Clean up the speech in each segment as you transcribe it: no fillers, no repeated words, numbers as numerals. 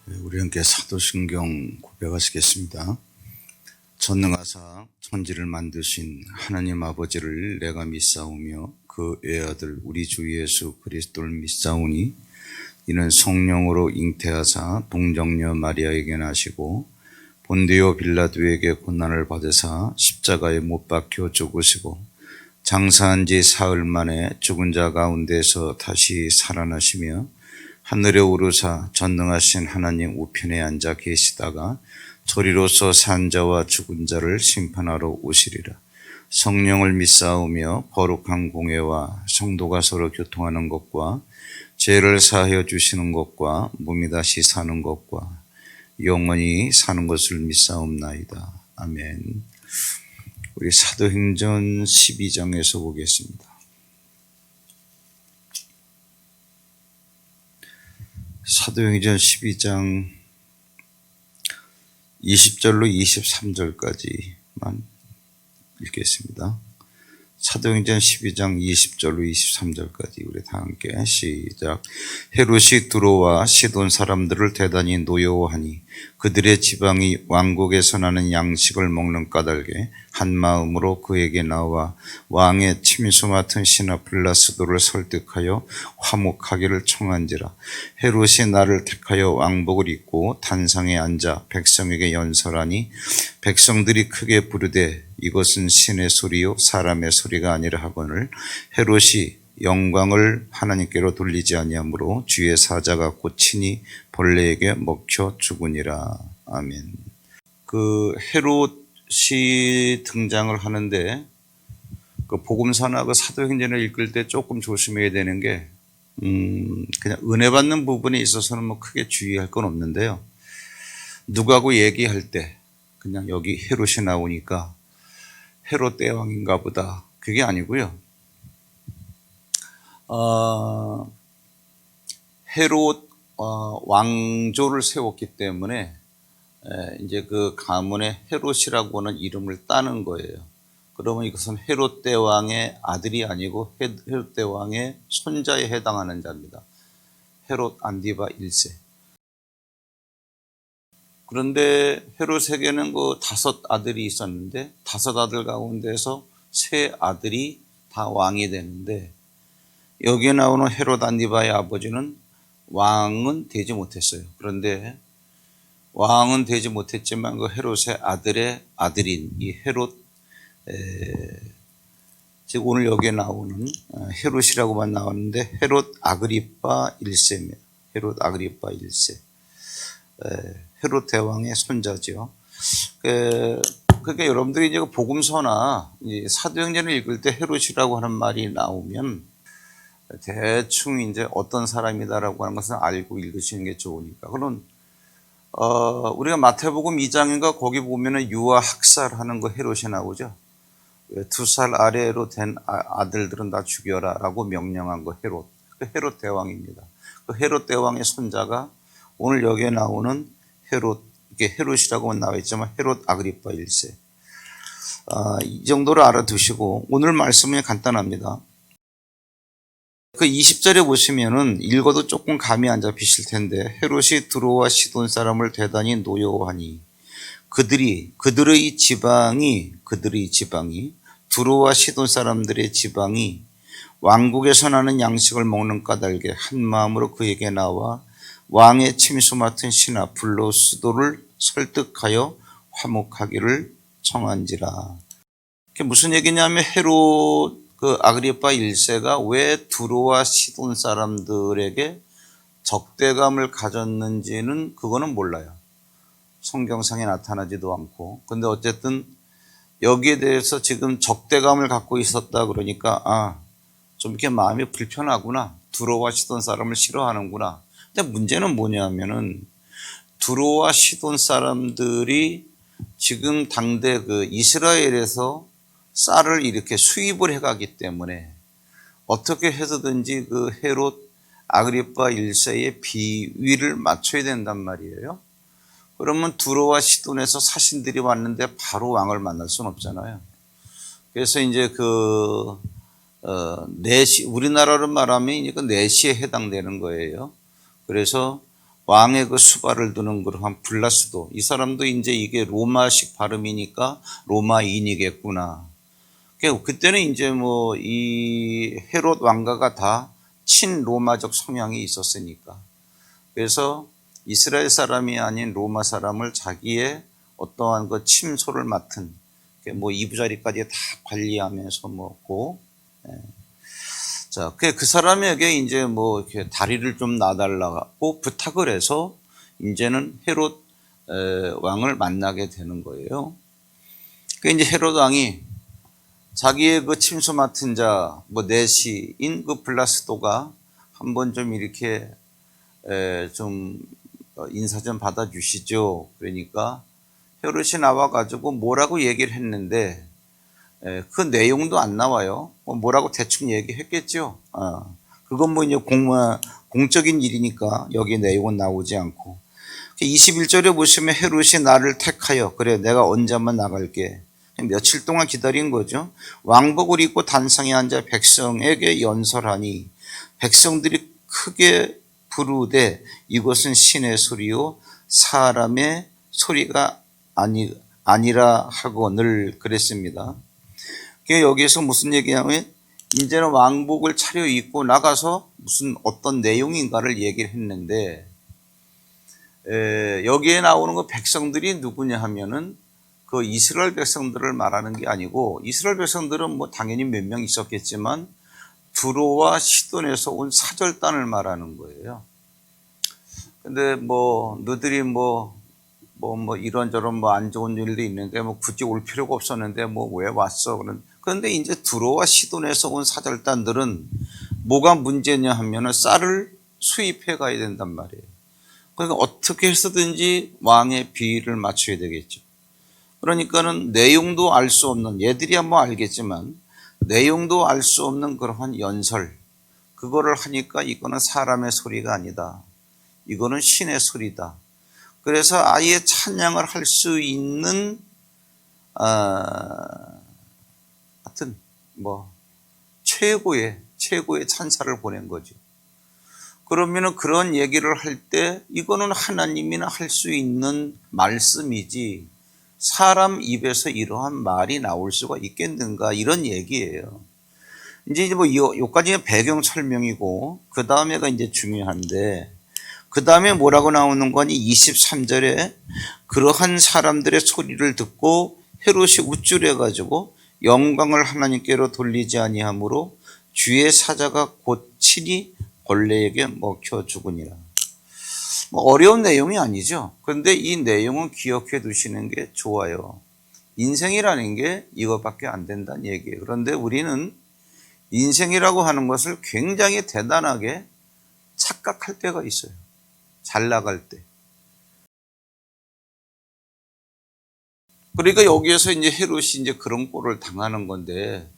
우리 함께 사도신경 고백하시겠습니다. 전능하사 천지를 만드신 하나님 아버지를 내가 믿사오며 그 외아들 우리 주 예수 그리스도를 믿사오니 이는 성령으로 잉태하사 동정녀 마리아에게 나시고 본디오 빌라도에게 고난을 받으사 십자가에 못 박혀 죽으시고 장사한 지 사흘 만에 죽은 자 가운데서 다시 살아나시며 하늘에 오르사 전능하신 하나님 우편에 앉아 계시다가 저리로서 산 자와 죽은 자를 심판하러 오시리라. 성령을 믿사오며 거룩한 공회와 성도가 서로 교통하는 것과 죄를 사하여 주시는 것과 몸이 다시 사는 것과 영원히 사는 것을 믿사옵나이다. 아멘. 우리 사도행전 12장에서 보겠습니다. 사도행전 12장 20절로 23절까지만 읽겠습니다. 사도행전 12장 20절로 23절까지 우리 다 함께 시작. 헤롯이 두로와 시돈 사람들을 대단히 노여워하니 그들의 지방이 왕국에서 나는 양식을 먹는 까닭에 한 마음으로 그에게 나와 왕의 침수 맡은 신하 블라스도를 설득하여 화목하기를 청한지라. 헤롯이 나를 택하여 왕복을 입고 단상에 앉아 백성에게 연설하니 백성들이 크게 부르되 이것은 신의 소리요 사람의 소리가 아니라 하거늘 헤롯이 영광을 하나님께로 돌리지 아니하므로 주의 사자가 고치니 벌레에게 먹혀 죽으니라. 아멘. 그 헤롯이 등장을 하는데 그 복음서나 그 사도행전을 읽을 때 조금 조심해야 되는 게 그냥 은혜 받는 부분에 있어서는 뭐 크게 주의할 건 없는데요. 누구하고 얘기할 때 그냥 여기 헤롯이 나오니까 헤롯 대왕인가 보다. 그게 아니고요. 헤롯 왕조를 세웠기 때문에 이제 그 가문에 헤롯이라고 하는 이름을 따는 거예요. 그러면 이것은 헤롯 대왕의 아들이 아니고 헤롯 대왕의 손자에 해당하는 자입니다. 헤롯 안디바 1세. 그런데 헤롯에게는 그 5 아들이 있었는데 5 아들 가운데서 3 아들이 다 왕이 되는데 여기에 나오는 헤롯 안디바의 아버지는 왕은 되지 못했어요. 그런데 왕은 되지 못했지만 그 헤롯의 아들의 아들인 이 헤롯, 즉 오늘 여기에 나오는 헤롯이라고만 나왔는데 헤롯 아그리파 1세입니다. 헤롯 아그리파 1세. 헤롯 대왕의 손자죠. 그러니까 여러분들이 이제 복음서나 이제 사도행전을 읽을 때 헤롯이라고 하는 말이 나오면 대충 이제 어떤 사람이다라고 하는 것을 알고 읽으시는 게 좋으니까. 그럼 우리가 마태복음 2장인가 거기 보면은 유아 학살하는 거 헤롯이 나오죠. 2살 아래로 된 아들들은 다 죽여라라고 명령한 거 헤롯. 그 헤롯 대왕입니다. 그 헤롯 대왕의 손자가 오늘 여기에 나오는 헤롯, 이게 헤롯이라고만 나와 있지만 헤롯 아그리파 1세. 이 정도를 알아두시고 오늘 말씀은 간단합니다. 그 20절에 보시면은 읽어도 조금 감이 안 잡히실 텐데 헤롯이 두로와 시돈 사람을 대단히 노여워하니 그들의 지방이 두로와 시돈 사람들의 지방이 왕국에서 나는 양식을 먹는 까닭에 한 마음으로 그에게 나와 왕의 침수 맡은 신하 블라스도를 설득하여 화목하기를 청한지라. 그게 무슨 얘기냐면 헤롯 그 아그리파 1세가 왜 두로와 시돈 사람들에게 적대감을 가졌는지는 그거는 몰라요. 성경상에 나타나지도 않고. 근데 어쨌든 여기에 대해서 지금 적대감을 갖고 있었다 그러니까 좀 이렇게 마음이 불편하구나. 두로와 시돈 사람을 싫어하는구나. 근데 문제는 뭐냐면은 두로와 시돈 사람들이 지금 당대 그 이스라엘에서 쌀을 이렇게 수입을 해가기 때문에 어떻게 해서든지 그 헤롯 아그리파 1세의 비위를 맞춰야 된단 말이에요. 그러면 두로와 시돈에서 사신들이 왔는데 바로 왕을 만날 수는 없잖아요. 그래서 이제 내시, 우리나라로 말하면 이제 그 내시에 해당되는 거예요. 그래서 왕의 그 수발을 두는 그러한 블라스도, 이 사람도 이제 이게 로마식 발음이니까 로마인이겠구나. 그때는 이제 뭐 이 헤롯 왕가가 다 친로마적 성향이 있었으니까. 그래서 이스라엘 사람이 아닌 로마 사람을 자기의 어떠한 그 침소를 맡은 뭐 이부자리까지 다 관리하면서 먹고, 자, 그 사람에게 이제 뭐 이렇게 다리를 좀 놔달라고 부탁을 해서 이제는 헤롯 왕을 만나게 되는 거예요. 그 이제 헤롯 왕이 자기의 그 침소 맡은 자, 뭐 내시인 그 블라스도가 한번 좀 이렇게 좀 인사 좀 받아주시죠. 그러니까 헤롯이 나와가지고 뭐라고 얘기를 했는데 그 내용도 안 나와요. 뭐라고 대충 얘기했겠죠. 그건 뭐 이제 공적인 일이니까 여기 내용은 나오지 않고. 21절에 보시면 헤롯이 나를 택하여, 그래 내가 언제 한번 나갈게. 며칠 동안 기다린 거죠. 왕복을 입고 단상에 앉아 백성에게 연설하니 백성들이 크게 부르되 이것은 신의 소리요 사람의 소리가 아니라 하고 늘 그랬습니다. 여기에서 무슨 얘기냐면 이제는 왕복을 차려입고 나가서 무슨 어떤 내용인가를 얘기를 했는데, 여기에 나오는 그 백성들이 누구냐 하면은 그 이스라엘 백성들을 말하는 게 아니고, 이스라엘 백성들은 뭐 당연히 몇 명 있었겠지만 두로와 시돈에서 온 사절단을 말하는 거예요. 근데 뭐 너들이 뭐 이런저런 뭐 안 좋은 일도 있는데 뭐 굳이 올 필요가 없었는데 뭐 왜 왔어? 그런데 이제 두로와 시돈에서 온 사절단들은 뭐가 문제냐 하면은 쌀을 수입해 가야 된단 말이에요. 그러니까 어떻게 해서든지 왕의 비위를 맞춰야 되겠죠. 그러니까는 내용도 알 수 없는, 얘들이야 뭐 알겠지만 내용도 알 수 없는 그러한 연설, 그거를 하니까 이거는 사람의 소리가 아니다. 이거는 신의 소리다. 그래서 아예 찬양을 할 수 있는 하여튼 뭐 최고의 찬사를 보낸 거죠. 그러면은 그런 얘기를 할 때 이거는 하나님이나 할 수 있는 말씀이지 사람 입에서 이러한 말이 나올 수가 있겠는가, 이런 얘기예요. 이제 뭐 요까지는 배경 설명이고 그 다음에가 이제 중요한데, 그 다음에 뭐라고 나오는 거니? 23절에 그러한 사람들의 소리를 듣고 헤롯이 우쭐해 가지고 영광을 하나님께로 돌리지 아니하므로 주의 사자가 곧 친히 벌레에게 먹혀 죽으니라. 뭐 어려운 내용이 아니죠. 그런데 이 내용은 기억해 두시는 게 좋아요. 인생이라는 게 이것밖에 안 된다는 얘기예요. 그런데 우리는 인생이라고 하는 것을 굉장히 대단하게 착각할 때가 있어요. 잘 나갈 때. 그러니까 여기에서 이제 헤롯이 이제 그런 꼴을 당하는 건데,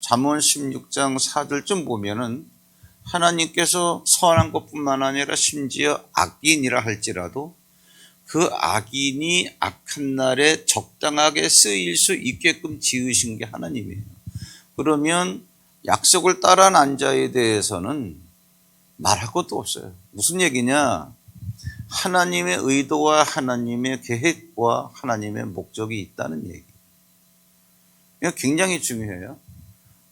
잠언 16장 4절쯤 보면은 하나님께서 선한 것뿐만 아니라 심지어 악인이라 할지라도 그 악인이 악한 날에 적당하게 쓰일 수 있게끔 지으신 게 하나님이에요. 그러면 약속을 따라 난 자에 대해서는 말할 것도 없어요. 무슨 얘기냐? 하나님의 의도와 하나님의 계획과 하나님의 목적이 있다는 얘기. 이거 굉장히 중요해요.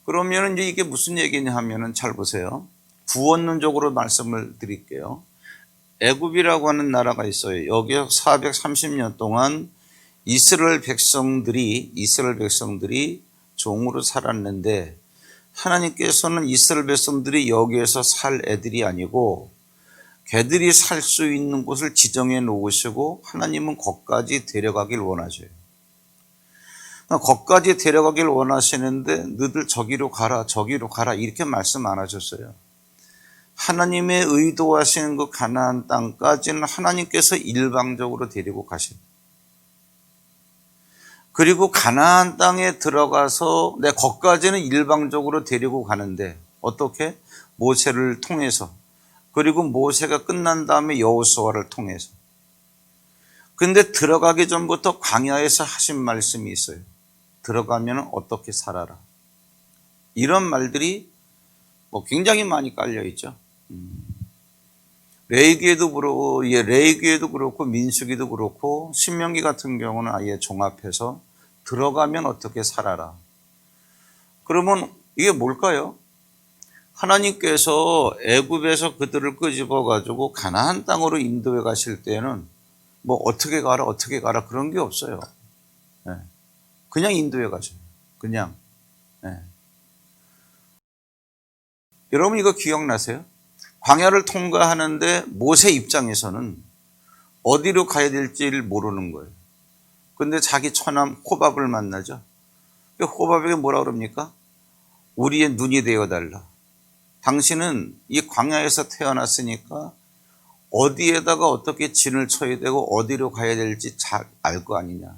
그러면 이제 이게 무슨 얘기냐 하면은 잘 보세요. 구원론적으로 말씀을 드릴게요. 애굽이라고 하는 나라가 있어요. 여기 430년 동안 이스라엘 백성들이 종으로 살았는데, 하나님께서는 이스라엘 백성들이 여기에서 살 애들이 아니고 걔들이 살 수 있는 곳을 지정해 놓으시고 하나님은 거기까지 데려가길 원하셔요. 거기까지 데려가길 원하시는데 너희들 저기로 가라 이렇게 말씀 안 하셨어요. 하나님의 의도하시는 그 가나안 땅까지는 하나님께서 일방적으로 데리고 가셔요. 그리고 가나안 땅에 들어가서 거기까지는 일방적으로 데리고 가는데 어떻게? 모세를 통해서, 그리고 모세가 끝난 다음에 여호수아를 통해서. 근데 들어가기 전부터 광야에서 하신 말씀이 있어요. 들어가면 어떻게 살아라. 이런 말들이 뭐 굉장히 많이 깔려 있죠. 레위기에도 그렇고 민수기도 그렇고 신명기 같은 경우는 아예 종합해서 들어가면 어떻게 살아라. 그러면 이게 뭘까요? 하나님께서 애굽에서 그들을 끄집어 가지고 가나안 땅으로 인도해 가실 때는 뭐 어떻게 가라 그런 게 없어요. 네. 그냥 인도해 가셔요. 그냥. 네. 여러분 이거 기억나세요? 광야를 통과하는데 모세 입장에서는 어디로 가야 될지를 모르는 거예요. 근데 자기 처남 호밥을 만나죠. 호밥에게 뭐라 그럽니까? 우리의 눈이 되어달라. 당신은 이 광야에서 태어났으니까 어디에다가 어떻게 진을 쳐야 되고 어디로 가야 될지 잘 알 거 아니냐.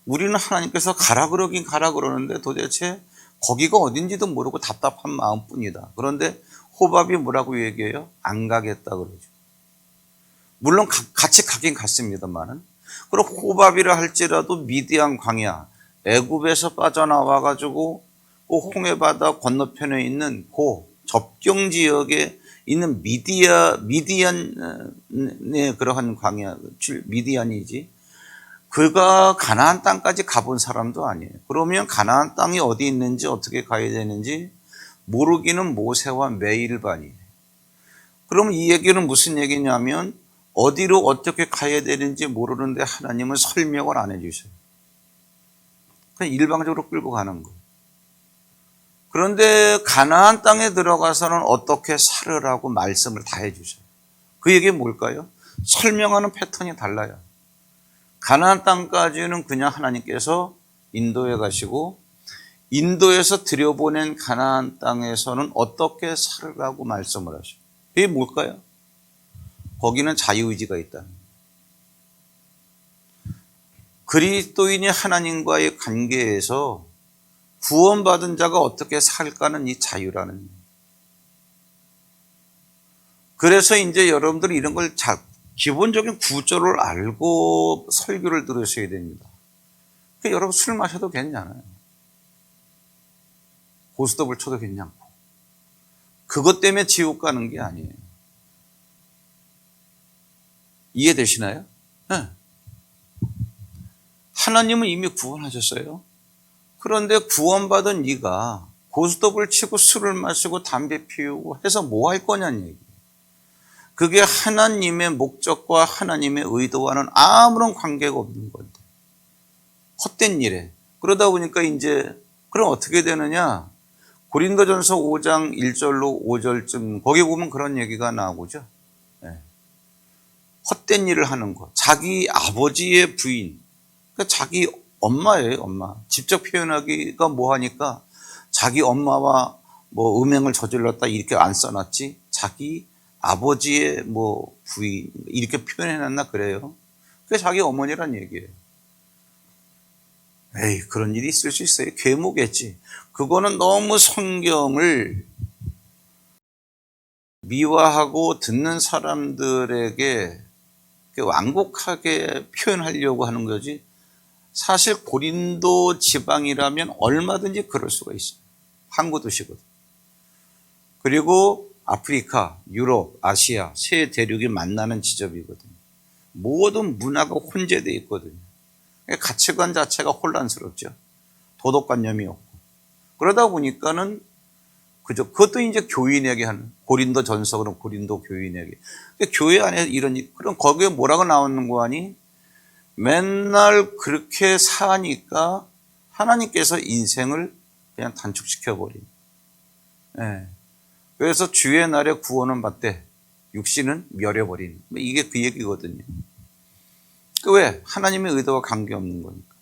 우리는 하나님께서 가라 그러긴 가라 그러는데 도대체 거기가 어딘지도 모르고 답답한 마음뿐이다. 그런데 호밥이 뭐라고 얘기해요? 안 가겠다 그러죠. 물론 같이 가긴 갔습니다만은. 그럼 호밥이라 할지라도 미디안 광야, 애굽에서 빠져나와 가지고 그 홍해 바다 건너편에 있는 그 접경 지역에 있는 미디안의 그러한 광야, 미디안이지. 그가 가나안 땅까지 가본 사람도 아니에요. 그러면 가나안 땅이 어디 있는지 어떻게 가야 되는지 모르기는 모세와 매일반이에요. 그러면 이 얘기는 무슨 얘기냐면 어디로 어떻게 가야 되는지 모르는데 하나님은 설명을 안 해주셔요. 그냥 일방적으로 끌고 가는 거예요. 그런데 가나안 땅에 들어가서는 어떻게 살으라고 말씀을 다 해주셔요. 그 얘기는 뭘까요? 설명하는 패턴이 달라요. 가나안 땅까지는 그냥 하나님께서 인도해 가시고 인도에서 들여보낸 가나안 땅에서는 어떻게 살으라고 말씀을 하셔요. 그게 뭘까요? 거기는 자유의지가 있다. 그리스도인이 하나님과의 관계에서 구원받은 자가 어떻게 살까는 이 자유라는. 그래서 이제 여러분들이 이런 걸 기본적인 구조를 알고 설교를 들으셔야 됩니다. 그러니까 여러분 술 마셔도 괜찮아요. 고스톱을 쳐도 괜찮고. 그것 때문에 지옥 가는 게 아니에요. 이해되시나요? 네. 하나님은 이미 구원하셨어요. 그런데 구원받은 네가 고스톱을 치고 술을 마시고 담배 피우고 해서 뭐 할 거냐는 얘기예요. 그게 하나님의 목적과 하나님의 의도와는 아무런 관계가 없는 건데. 헛된 일에. 그러다 보니까 이제 그럼 어떻게 되느냐? 고린도전서 5장 1절로 5절쯤 거기 보면 그런 얘기가 나오죠. 네. 헛된 일을 하는 것. 자기 아버지의 부인. 그러니까 자기 엄마예요, 엄마. 직접 표현하기가 뭐하니까 자기 엄마와 뭐 음행을 저질렀다 이렇게 안 써놨지. 자기 아버지의 뭐 부인 이렇게 표현해놨나 그래요. 그게 자기 어머니란 얘기예요. 에이, 그런 일이 있을 수 있어요. 계모겠지. 그거는 너무 성경을 미화하고 듣는 사람들에게 완곡하게 표현하려고 하는 거지. 사실 고린도 지방이라면 얼마든지 그럴 수가 있어요. 항구 도시거든. 그리고 아프리카, 유럽, 아시아 세 대륙이 만나는 지점이거든요. 모든 문화가 혼재되어 있거든요. 가치관 자체가 혼란스럽죠. 도덕관념이 없고. 그러다 보니까는 그것도 이제 교인에게 하는 고린도 전서는 고린도 교인에게. 교회 안에 이런 그럼 거기에 뭐라고 나오는 거 아니? 맨날 그렇게 사니까 하나님께서 인생을 그냥 단축시켜 버린. 예. 그래서 주의 날에 구원은 받되 육신은 멸해버린. 이게 그 얘기거든요. 왜? 하나님의 의도와 관계없는 거니까.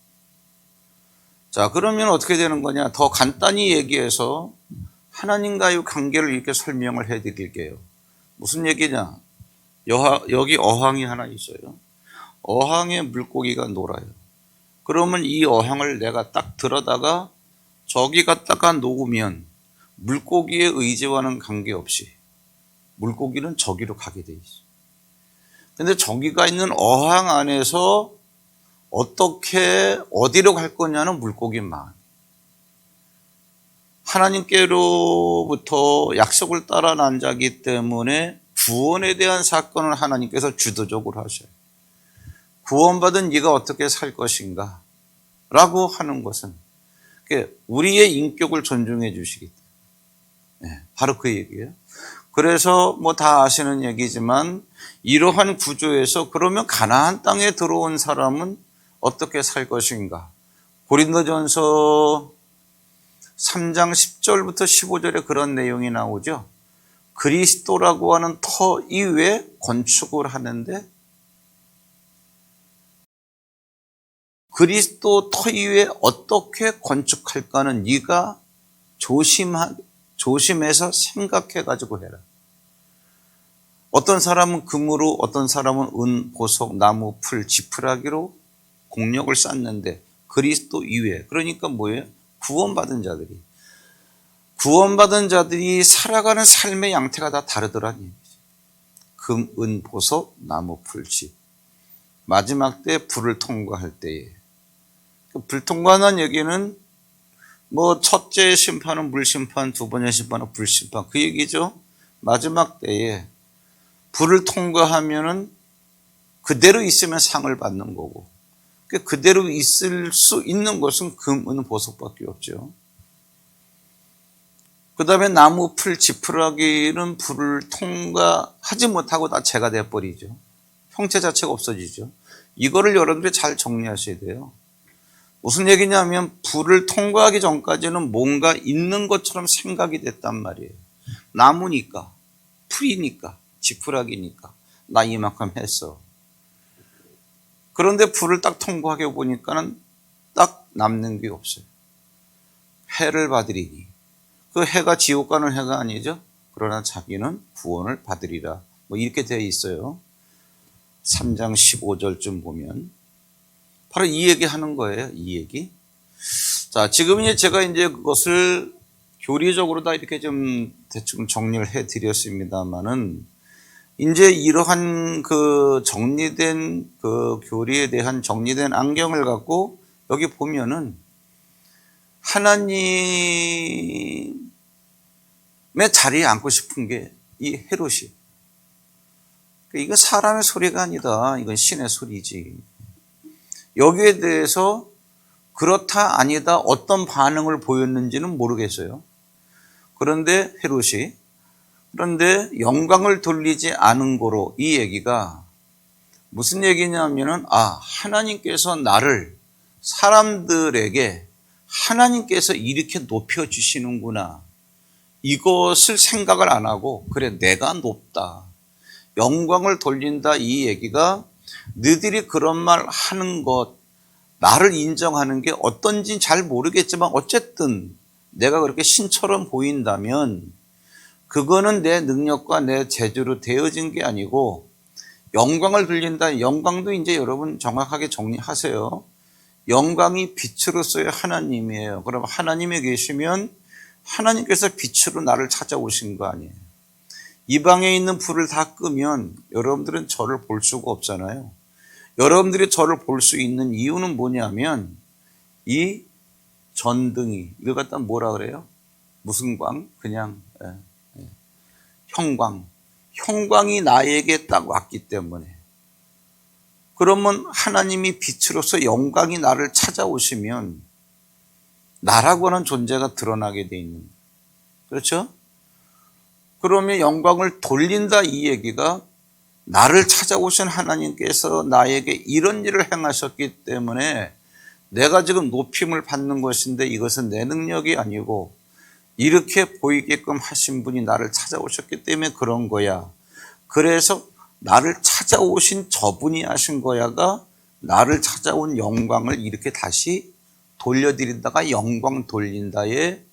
자, 그러면 어떻게 되는 거냐? 더 간단히 얘기해서 하나님과의 관계를 이렇게 설명을 해 드릴게요. 무슨 얘기냐? 여기 어항이 하나 있어요. 어항에 물고기가 놀아요. 그러면 이 어항을 내가 딱 들어다가 저기 갖다가 놓으면 물고기의 의지와는 관계없이 물고기는 저기로 가게 돼 있어요. 근데 저기가 있는 어항 안에서 어디로 갈 거냐는 물고기 마음. 하나님께로부터 약속을 따라 난 자기 때문에 구원에 대한 사건을 하나님께서 주도적으로 하셔요. 구원받은 네가 어떻게 살 것인가 라고 하는 것은 우리의 인격을 존중해 주시기 때문에 바로 그 얘기예요. 그래서 뭐 다 아시는 얘기지만 이러한 구조에서 그러면 가나안 땅에 들어온 사람은 어떻게 살 것인가? 고린도전서 3장 10절부터 15절에 그런 내용이 나오죠. 그리스도라고 하는 터 이외에 건축을 하는데 그리스도 터 이외에 어떻게 건축할까는 네가 조심해서 생각해가지고 해라. 어떤 사람은 금으로, 어떤 사람은 은, 보석, 나무, 풀, 지푸라기로 공력을 쌓는데 그리스도 이외에, 그러니까 뭐예요? 구원받은 자들이 살아가는 삶의 양태가 다 다르더라는 얘기죠. 금, 은, 보석, 나무, 풀, 집. 마지막 때 불을 통과할 때에. 불 통과하는 얘기는 뭐 첫째 심판은 물심판, 두 번째 심판은 불심판 그 얘기죠. 마지막 때에 불을 통과하면은 그대로 있으면 상을 받는 거고 그대로 있을 수 있는 것은 금, 은, 보석밖에 없죠. 그 다음에 나무, 풀, 지푸라기는 불을 통과하지 못하고 다 재가 돼버리죠. 형체 자체가 없어지죠. 이거를 여러분들이 잘 정리하셔야 돼요. 무슨 얘기냐면 불을 통과하기 전까지는 뭔가 있는 것처럼 생각이 됐단 말이에요. 나무니까, 풀이니까, 지푸라기니까 나 이만큼 했어. 그런데 불을 딱 통과하게 보니까는 딱 남는 게 없어요. 해를 받으리니. 그 해가 지옥 가는 해가 아니죠. 그러나 자기는 구원을 받으리라. 뭐 이렇게 되어 있어요. 3장 15절쯤 보면 바로 이 얘기 하는 거예요. 이 얘기. 자, 지금 이제 제가 이제 그것을 교리적으로 다 이렇게 좀 대충 정리를 해 드렸습니다만은 이제 이러한 그 정리된 그 교리에 대한 정리된 안경을 갖고 여기 보면은 하나님의 자리에 앉고 싶은 게 이 헤롯이. 이거 사람의 소리가 아니다. 이건 신의 소리지. 여기에 대해서 그렇다 아니다 어떤 반응을 보였는지는 모르겠어요. 그런데 헤롯이 그런데 영광을 돌리지 않은 거로 이 얘기가 무슨 얘기냐면은 하나님께서 나를 사람들에게 하나님께서 이렇게 높여주시는구나. 이것을 생각을 안 하고 그래 내가 높다. 영광을 돌린다 이 얘기가 너희들이 그런 말 하는 것 나를 인정하는 게 어떤지 잘 모르겠지만 어쨌든 내가 그렇게 신처럼 보인다면 그거는 내 능력과 내 재주로 되어진 게 아니고 영광을 돌린다. 영광도 이제 여러분 정확하게 정리하세요. 영광이 빛으로서의 하나님이에요. 그럼 하나님에 계시면 하나님께서 빛으로 나를 찾아오신 거 아니에요. 이 방에 있는 불을 다 끄면 여러분들은 저를 볼 수가 없잖아요. 여러분들이 저를 볼 수 있는 이유는 뭐냐면 이 전등이 이걸 갖다 뭐라 그래요? 무슨 광? 그냥 형광. 형광이 나에게 딱 왔기 때문에 그러면 하나님이 빛으로서 영광이 나를 찾아오시면 나라고 하는 존재가 드러나게 돼 있는 거예요. 그렇죠? 그러면 영광을 돌린다 이 얘기가 나를 찾아오신 하나님께서 나에게 이런 일을 행하셨기 때문에 내가 지금 높임을 받는 것인데 이것은 내 능력이 아니고 이렇게 보이게끔 하신 분이 나를 찾아오셨기 때문에 그런 거야. 그래서 나를 찾아오신 저분이 하신 거야가 나를 찾아온 영광을 이렇게 다시 돌려드린다가 영광 돌린다의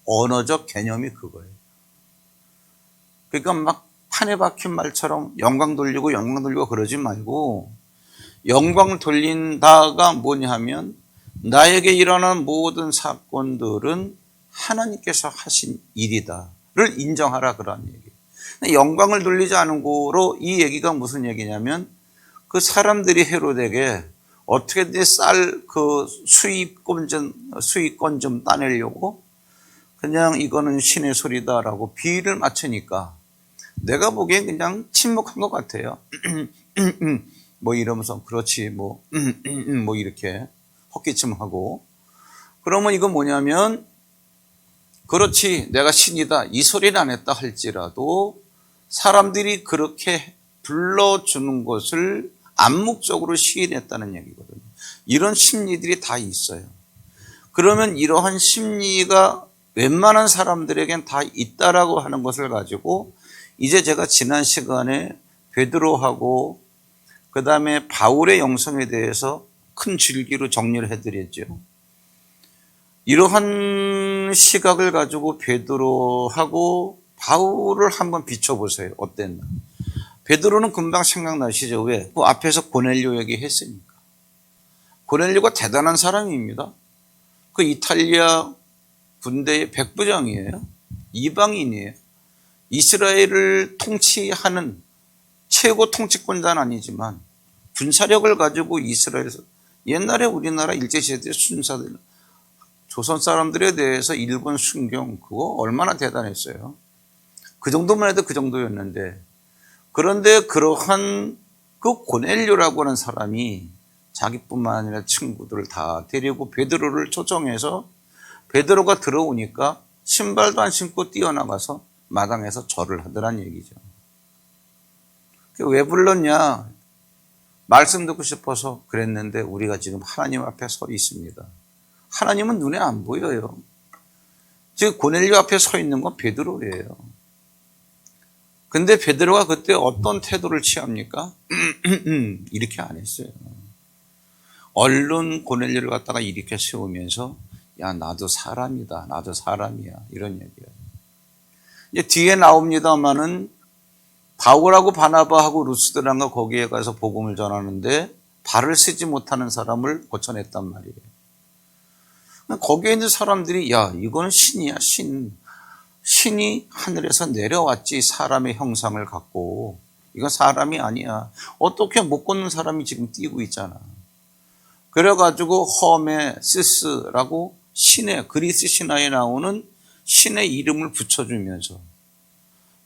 언어적 개념이 그거예요. 그러니까 막 판에 박힌 말처럼 영광 돌리고 그러지 말고 영광 돌린다가 뭐냐 하면 나에게 일어난 모든 사건들은 하나님께서 하신 일이다를 인정하라 그런 얘기. 영광을 돌리지 않은 거로 이 얘기가 무슨 얘기냐면 그 사람들이 헤롯에게 어떻게든 그 수익권 좀 따내려고 그냥 이거는 신의 소리다라고 비위를 맞추니까 내가 보기엔 그냥 침묵한 것 같아요. 뭐 이러면서 그렇지 뭐 이렇게 헛기침하고. 그러면 이건 뭐냐면 그렇지 내가 신이다 이 소리는 안 했다 할지라도 사람들이 그렇게 불러주는 것을 암묵적으로 시인했다는 얘기거든요. 이런 심리들이 다 있어요. 그러면 이러한 심리가 웬만한 사람들에겐 다 있다라고 하는 것을 가지고 이제 제가 지난 시간에 베드로하고 그 다음에 바울의 영성에 대해서 큰 줄기로 정리를 해드렸죠. 이러한 시각을 가지고 베드로하고 바울을 한번 비춰보세요. 어땠나? 베드로는 금방 생각나시죠? 왜? 그 앞에서 고넬료 얘기했으니까. 고넬료가 대단한 사람입니다. 그 이탈리아 군대의 백부장이에요. 이방인이에요. 이스라엘을 통치하는 최고 통치권자는 아니지만 군사력을 가지고 이스라엘에서 옛날에 우리나라 일제시대 순사들 조선 사람들에 대해서 일본 순경 그거 얼마나 대단했어요. 그 정도만 해도 그 정도였는데 그런데 그러한 그 고넬료라고 하는 사람이 자기뿐만 아니라 친구들을 다 데리고 베드로를 초청해서 베드로가 들어오니까 신발도 안 신고 뛰어나가서 마당에서 절을 하더란 얘기죠. 왜 불렀냐? 말씀 듣고 싶어서 그랬는데 우리가 지금 하나님 앞에 서 있습니다. 하나님은 눈에 안 보여요. 즉 고넬료 앞에 서 있는 건 베드로예요. 근데 베드로가 그때 어떤 태도를 취합니까? 이렇게 안 했어요. 얼른 고넬료를 갖다가 이렇게 세우면서 야 나도 사람이다. 나도 사람이야. 이런 얘기예요. 이제 뒤에 나옵니다마는 바울하고 바나바하고 루스드랑가 거기에 가서 복음을 전하는데 발을 쓰지 못하는 사람을 고쳐냈단 말이에요. 거기에 있는 사람들이 야 이거는 신이야 신. 신이 하늘에서 내려왔지 사람의 형상을 갖고 이건 사람이 아니야. 어떻게 못 걷는 사람이 지금 뛰고 있잖아. 그래가지고 허메시스라고 신의 그리스 신화에 나오는 신의 이름을 붙여주면서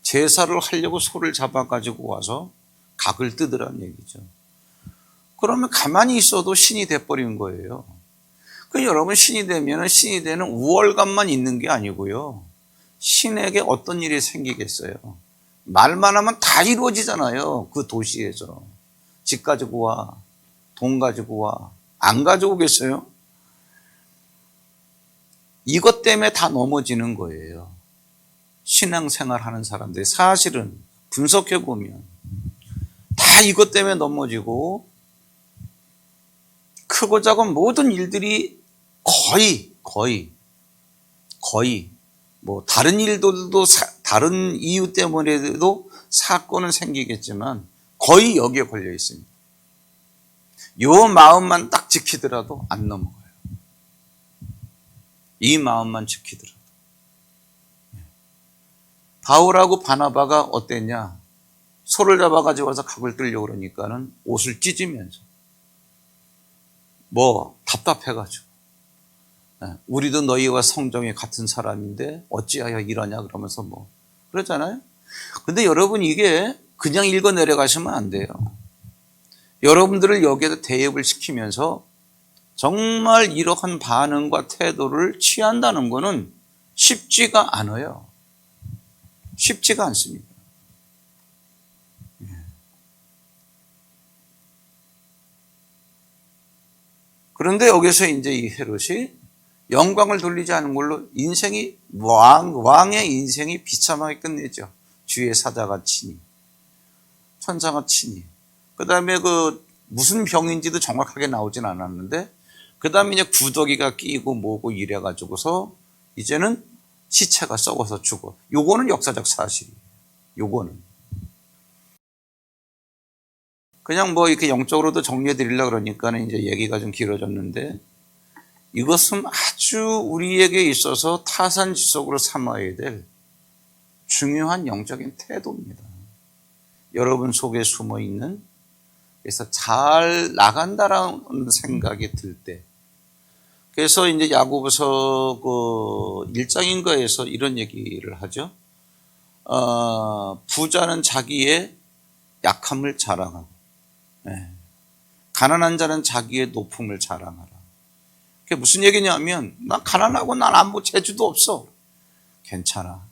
제사를 하려고 소를 잡아가지고 와서 각을 뜯으라는 얘기죠. 그러면 가만히 있어도 신이 돼버린 거예요. 그 여러분 신이 되면 신이 되는 우월감만 있는 게 아니고요. 신에게 어떤 일이 생기겠어요? 말만 하면 다 이루어지잖아요. 그 도시에서. 집 가지고 와, 돈 가지고 와, 안 가지고 오겠어요? 이것 때문에 다 넘어지는 거예요. 신앙생활 하는 사람들이 사실은 분석해 보면 다 이것 때문에 넘어지고 크고 작은 모든 일들이 거의 뭐 다른 일들도 다른 이유 때문에도 사건은 생기겠지만 거의 여기에 걸려 있습니다. 요 마음만 딱 지키더라도 안 넘어가요. 이 마음만 지키더라도. 바울하고 바나바가 어땠냐? 소를 잡아가지고 와서 각을 들려고 그러니까는 옷을 찢으면서 뭐 답답해가지고 우리도 너희와 성정이 같은 사람인데 어찌하여 이러냐 그러면서 뭐 그러잖아요. 근데 여러분 이게 그냥 읽어 내려가시면 안 돼요. 여러분들을 여기에다 대입을 시키면서 정말 이러한 반응과 태도를 취한다는 것은 쉽지가 않아요. 쉽지가 않습니다. 그런데 여기서 이제 이 헤롯이 영광을 돌리지 않은 걸로 인생이 왕의 인생이 비참하게 끝내죠. 주의 사자가 치니 천사가 치니 그 다음에 그 무슨 병인지도 정확하게 나오진 않았는데 그 다음에 이제 구더기가 끼고 뭐고 이래가지고서 이제는 시체가 썩어서 죽어. 요거는 역사적 사실이에요. 요거는 그냥 뭐 이렇게 영적으로도 정리해 드리려고 그러니까는 이제 얘기가 좀 길어졌는데 이것은 아주 우리에게 있어서 타산지석으로 삼아야 될 중요한 영적인 태도입니다. 여러분 속에 숨어 있는 그래서 잘 나간다라는 생각이 들 때 그래서 이제 야고보서 그 1장인가에서 이런 얘기를 하죠. 부자는 자기의 약함을 자랑하고, 가난한 자는 자기의 높음을 자랑하라. 그게 무슨 얘기냐면, 나 가난하고 난 아무 재주도 없어. 괜찮아.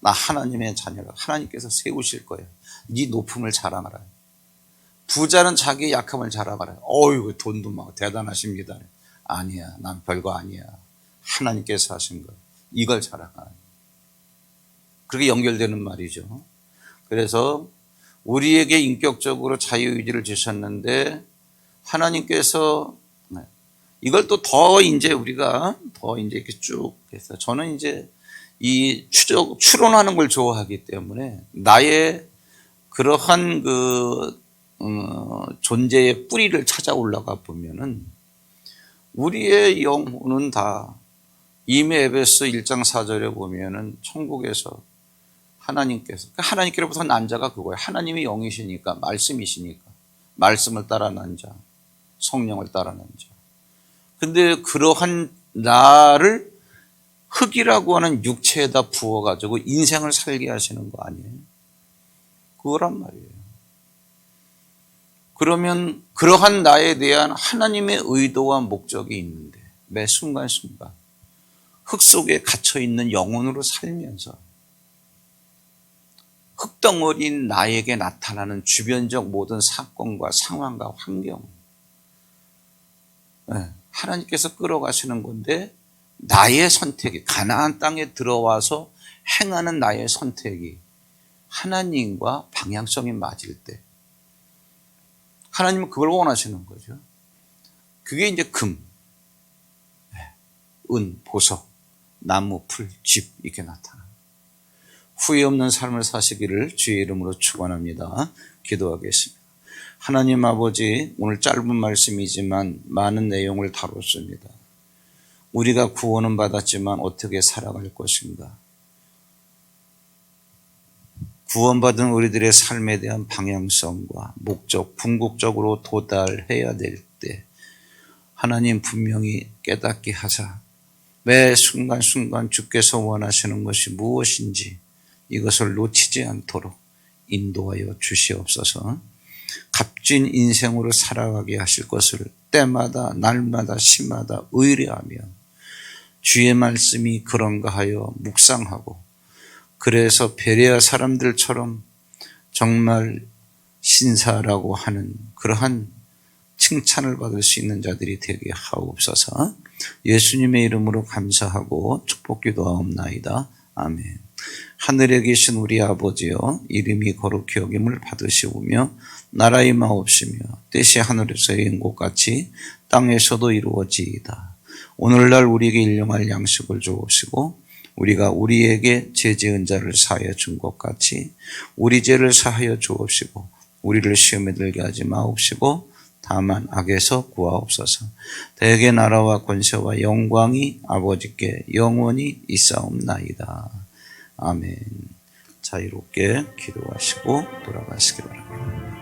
나 하나님의 자녀라. 하나님께서 세우실 거예요. 네 높음을 자랑하라. 부자는 자기의 약함을 자랑하라. 어이구, 돈도 많고 대단하십니다. 아니야, 난 별거 아니야. 하나님께서 하신 거. 이걸 자랑하라. 그렇게 연결되는 말이죠. 그래서 우리에게 인격적으로 자유의지를 주셨는데, 하나님께서 이걸 또 더 이제 우리가 더 이제 이렇게 쭉 해서, 저는 이제 이 추론하는 걸 좋아하기 때문에 나의 그러한 존재의 뿌리를 찾아 올라가 보면은 우리의 영혼은 다 이미 에베소 1장 4절에 보면은 천국에서 하나님께로부터 난 자가 그거예요. 하나님이 영이시니까, 말씀이시니까, 말씀을 따라 난 자, 성령을 따라 난 자. 근데 그러한 나를 흙이라고 하는 육체에다 부어가지고 인생을 살게 하시는 거 아니에요? 그거란 말이에요. 그러면 그러한 나에 대한 하나님의 의도와 목적이 있는데, 매 순간순간 흙 속에 갇혀있는 영혼으로 살면서 흙덩어리인 나에게 나타나는 주변적 모든 사건과 상황과 환경, 하나님께서 끌어가시는 건데, 나의 선택이, 가나안 땅에 들어와서 행하는 나의 선택이 하나님과 방향성이 맞을 때, 하나님은 그걸 원하시는 거죠. 그게 이제 금, 은, 보석, 나무, 풀, 집, 이렇게 나타납니다. 후회 없는 삶을 사시기를 주의 이름으로 축원합니다. 기도하겠습니다. 하나님 아버지, 오늘 짧은 말씀이지만 많은 내용을 다뤘습니다. 우리가 구원은 받았지만 어떻게 살아갈 것인가? 구원받은 우리들의 삶에 대한 방향성과 목적, 궁극적으로 도달해야 될 때 하나님 분명히 깨닫게 하사 매 순간순간 주께서 원하시는 것이 무엇인지 이것을 놓치지 않도록 인도하여 주시옵소서. 값진 인생으로 살아가게 하실 것을 때마다 날마다 시마다 의뢰하며 주의 말씀이 그런가 하여 묵상하고, 그래서 베레아 사람들처럼 정말 신사라고 하는 그러한 칭찬을 받을 수 있는 자들이 되게 하옵소서. 예수님의 이름으로 감사하고 축복 기도하옵나이다. 아멘. 하늘에 계신 우리 아버지여, 이름이 거룩히 여김을 받으시오며 나라의 마옵시며 뜻이 하늘에서 이룬 것 같이 땅에서도 이루어지이다. 오늘날 우리에게 일용할 양식을 주옵시고, 우리가 우리에게 죄 지은 자를 사하여 준 것 같이 우리 죄를 사하여 주옵시고, 우리를 시험에 들게 하지 마옵시고 다만 악에서 구하옵소서. 대개 나라와 권세와 영광이 아버지께 영원히 있사옵나이다. 아멘. 자유롭게 기도하시고 돌아가시기 바랍니다.